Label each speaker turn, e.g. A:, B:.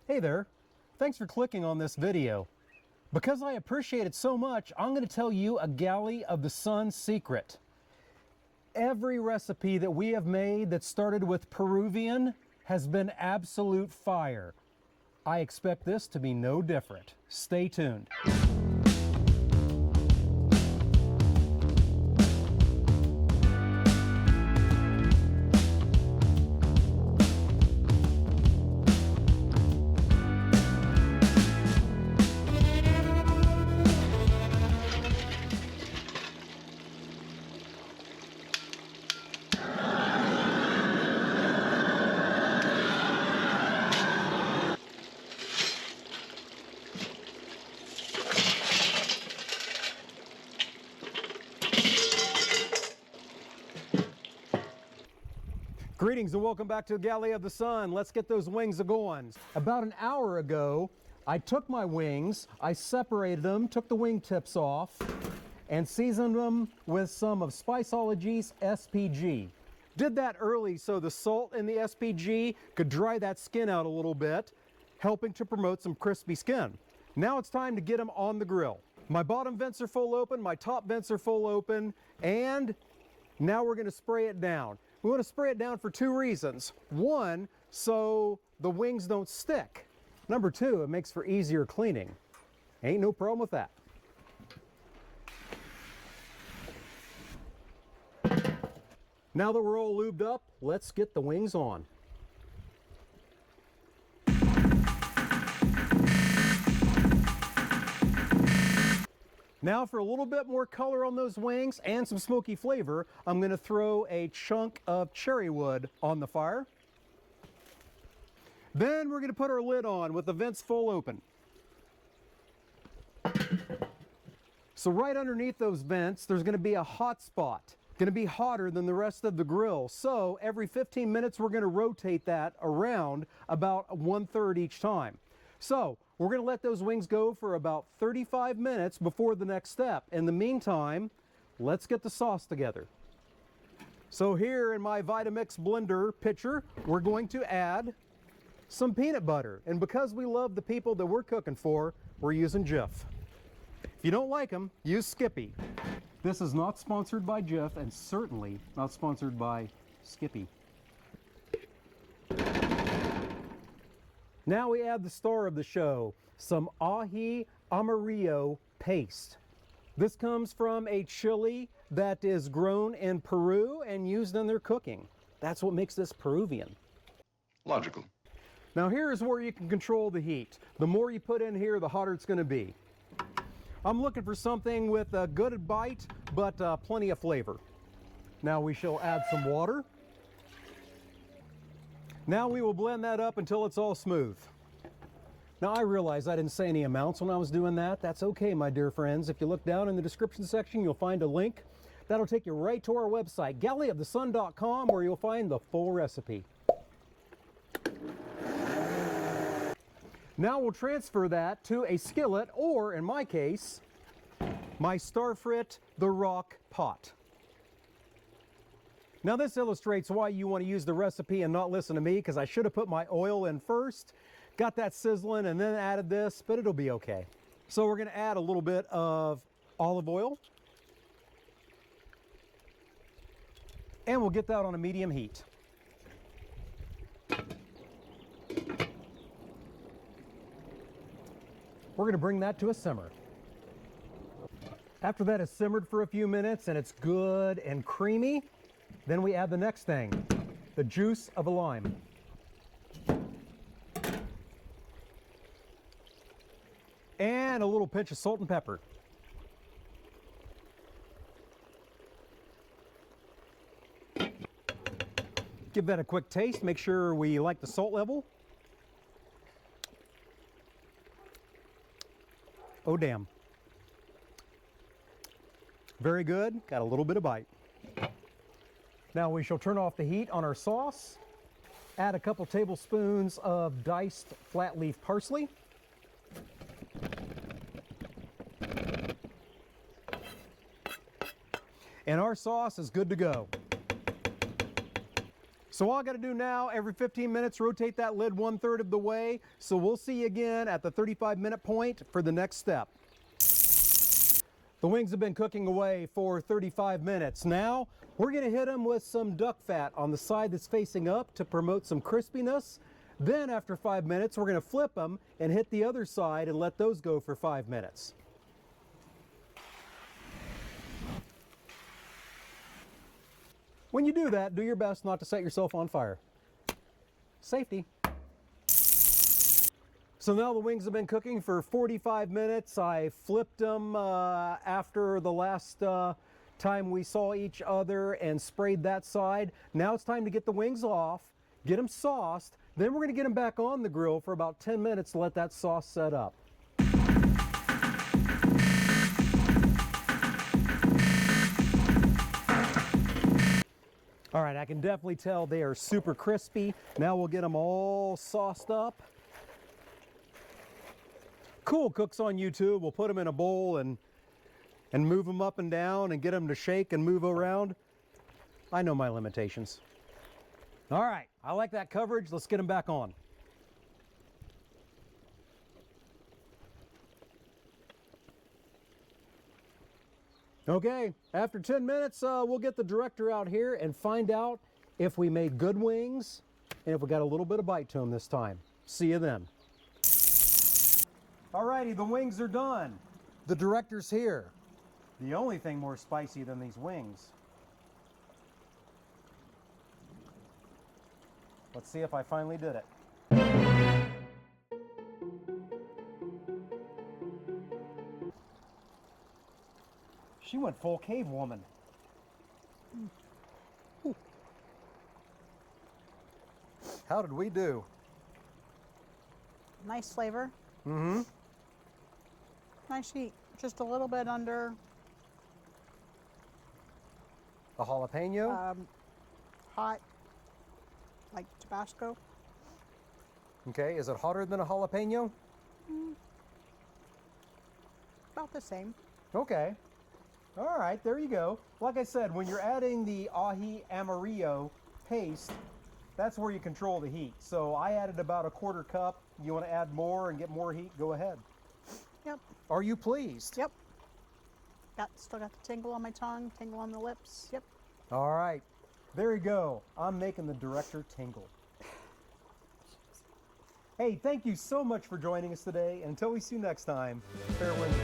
A: Hey there, thanks for clicking on this video. Because I appreciate it so much, I'm going to tell you a Galley of the Sun secret. Every recipe that we have made that started with Peruvian has been absolute fire. I expect this to be no different. Stay tuned. Greetings and welcome back to Galley of the Sun. Let's get those wings a-going. About an hour ago, I took my wings, I separated them, took the wing tips off, and seasoned them with some of Spiceology's SPG. Did that early so the salt in the SPG could dry that skin out a little bit, helping to promote some crispy skin. Now it's time to get them on the grill. My bottom vents are full open, my top vents are full open, and now we're going to spray it down. We want to spray it down for two reasons. One, so the wings don't stick. Number two, it makes for easier cleaning. Ain't no problem with that. Now that we're all lubed up, let's get the wings on. Now for a little bit more color on those wings and some smoky flavor, I'm going to throw a chunk of cherry wood on the fire. Then we're going to put our lid on with the vents full open. So right underneath those vents, there's going to be a hot spot. Going to be hotter than the rest of the grill. So every 15 minutes, we're going to rotate that around about 1/3 each time. So we're going to let those wings go for about 35 minutes before the next step. In the meantime, let's get the sauce together. So here in my Vitamix blender pitcher, we're going to add some peanut butter. And because we love the people that we're cooking for, we're using Jif. If you don't like them, use Skippy. This is not sponsored by Jif and certainly not sponsored by Skippy. Now we add the star of the show, some Aji Amarillo paste. This comes from a chili that is grown in Peru and used in their cooking. That's what makes this Peruvian.
B: Logical.
A: Now here's where you can control the heat. The more you put in here, the hotter it's going to be. I'm looking for something with a good bite, but plenty of flavor. Now we shall add some water. Now we will blend that up until it's all smooth. Now I realize I didn't say any amounts when I was doing that. That's okay, my dear friends. If you look down in the description section, you'll find a link. That'll take you right to our website, galleyofthesun.com, where you'll find the full recipe. Now we'll transfer that to a skillet, or in my case, my Starfrit the Rock pot. Now this illustrates why you want to use the recipe and not listen to me, because I should have put my oil in first, got that sizzling, and then added this, but it'll be okay. So we're going to add a little bit of olive oil, and we'll get that on a medium heat. We're going to bring that to a simmer. After that has simmered for a few minutes and it's good and creamy, then we add the next thing, the juice of a lime. And a little pinch of salt and pepper. Give that a quick taste, make sure we like the salt level. Oh damn. Very good, got a little bit of bite. Now we shall turn off the heat on our sauce, add a couple tablespoons of diced flat leaf parsley, and our sauce is good to go. So all I got to do now, every 15 minutes, rotate that lid 1/3 of the way. So we'll see you again at the 35-minute point for the next step. The wings have been cooking away for 35 minutes. Now we're going to hit them with some duck fat on the side that's facing up to promote some crispiness. Then after 5 minutes, we're going to flip them and hit the other side and let those go for 5 minutes. When you do that, do your best not to set yourself on fire. Safety. So now the wings have been cooking for 45 minutes. I flipped them after the last time we saw each other and sprayed that side. Now it's time to get the wings off, get them sauced, then we're going to get them back on the grill for about 10 minutes to let that sauce set up. All right, I can definitely tell they are super crispy. Now we'll get them all sauced up. Cool Cooks on YouTube. We'll put them in a bowl and move them up and down and get them to shake and move around. I know my limitations. All right, I like that coverage. Let's get them back on. Okay, after 10 minutes, we'll get the director out here and find out if we made good wings and if we got a little bit of bite to them this time. See you then. Alrighty, the wings are done. The director's here. The only thing more spicy than these wings. Let's see if I finally did it. She went full cave woman. Ooh. How did we do?
B: Nice flavor.
A: Mm-hmm.
B: Nice heat. Just a little bit under.
A: A jalapeno?
B: Hot, like Tabasco.
A: Okay, is it hotter than a jalapeno?
B: About the same.
A: Okay. All right, there you go. Like I said, when you're adding the Aji Amarillo paste, that's where you control the heat. So I added about 1/4 cup. You want to add more and get more heat, go ahead.
B: Yep.
A: Are you pleased?
B: Yep. Still got the tingle on my tongue, tingle on the lips. Yep.
A: All right, there you go. I'm making the director tingle. Hey, thank you so much for joining us today. And until we see you next time, fair winds,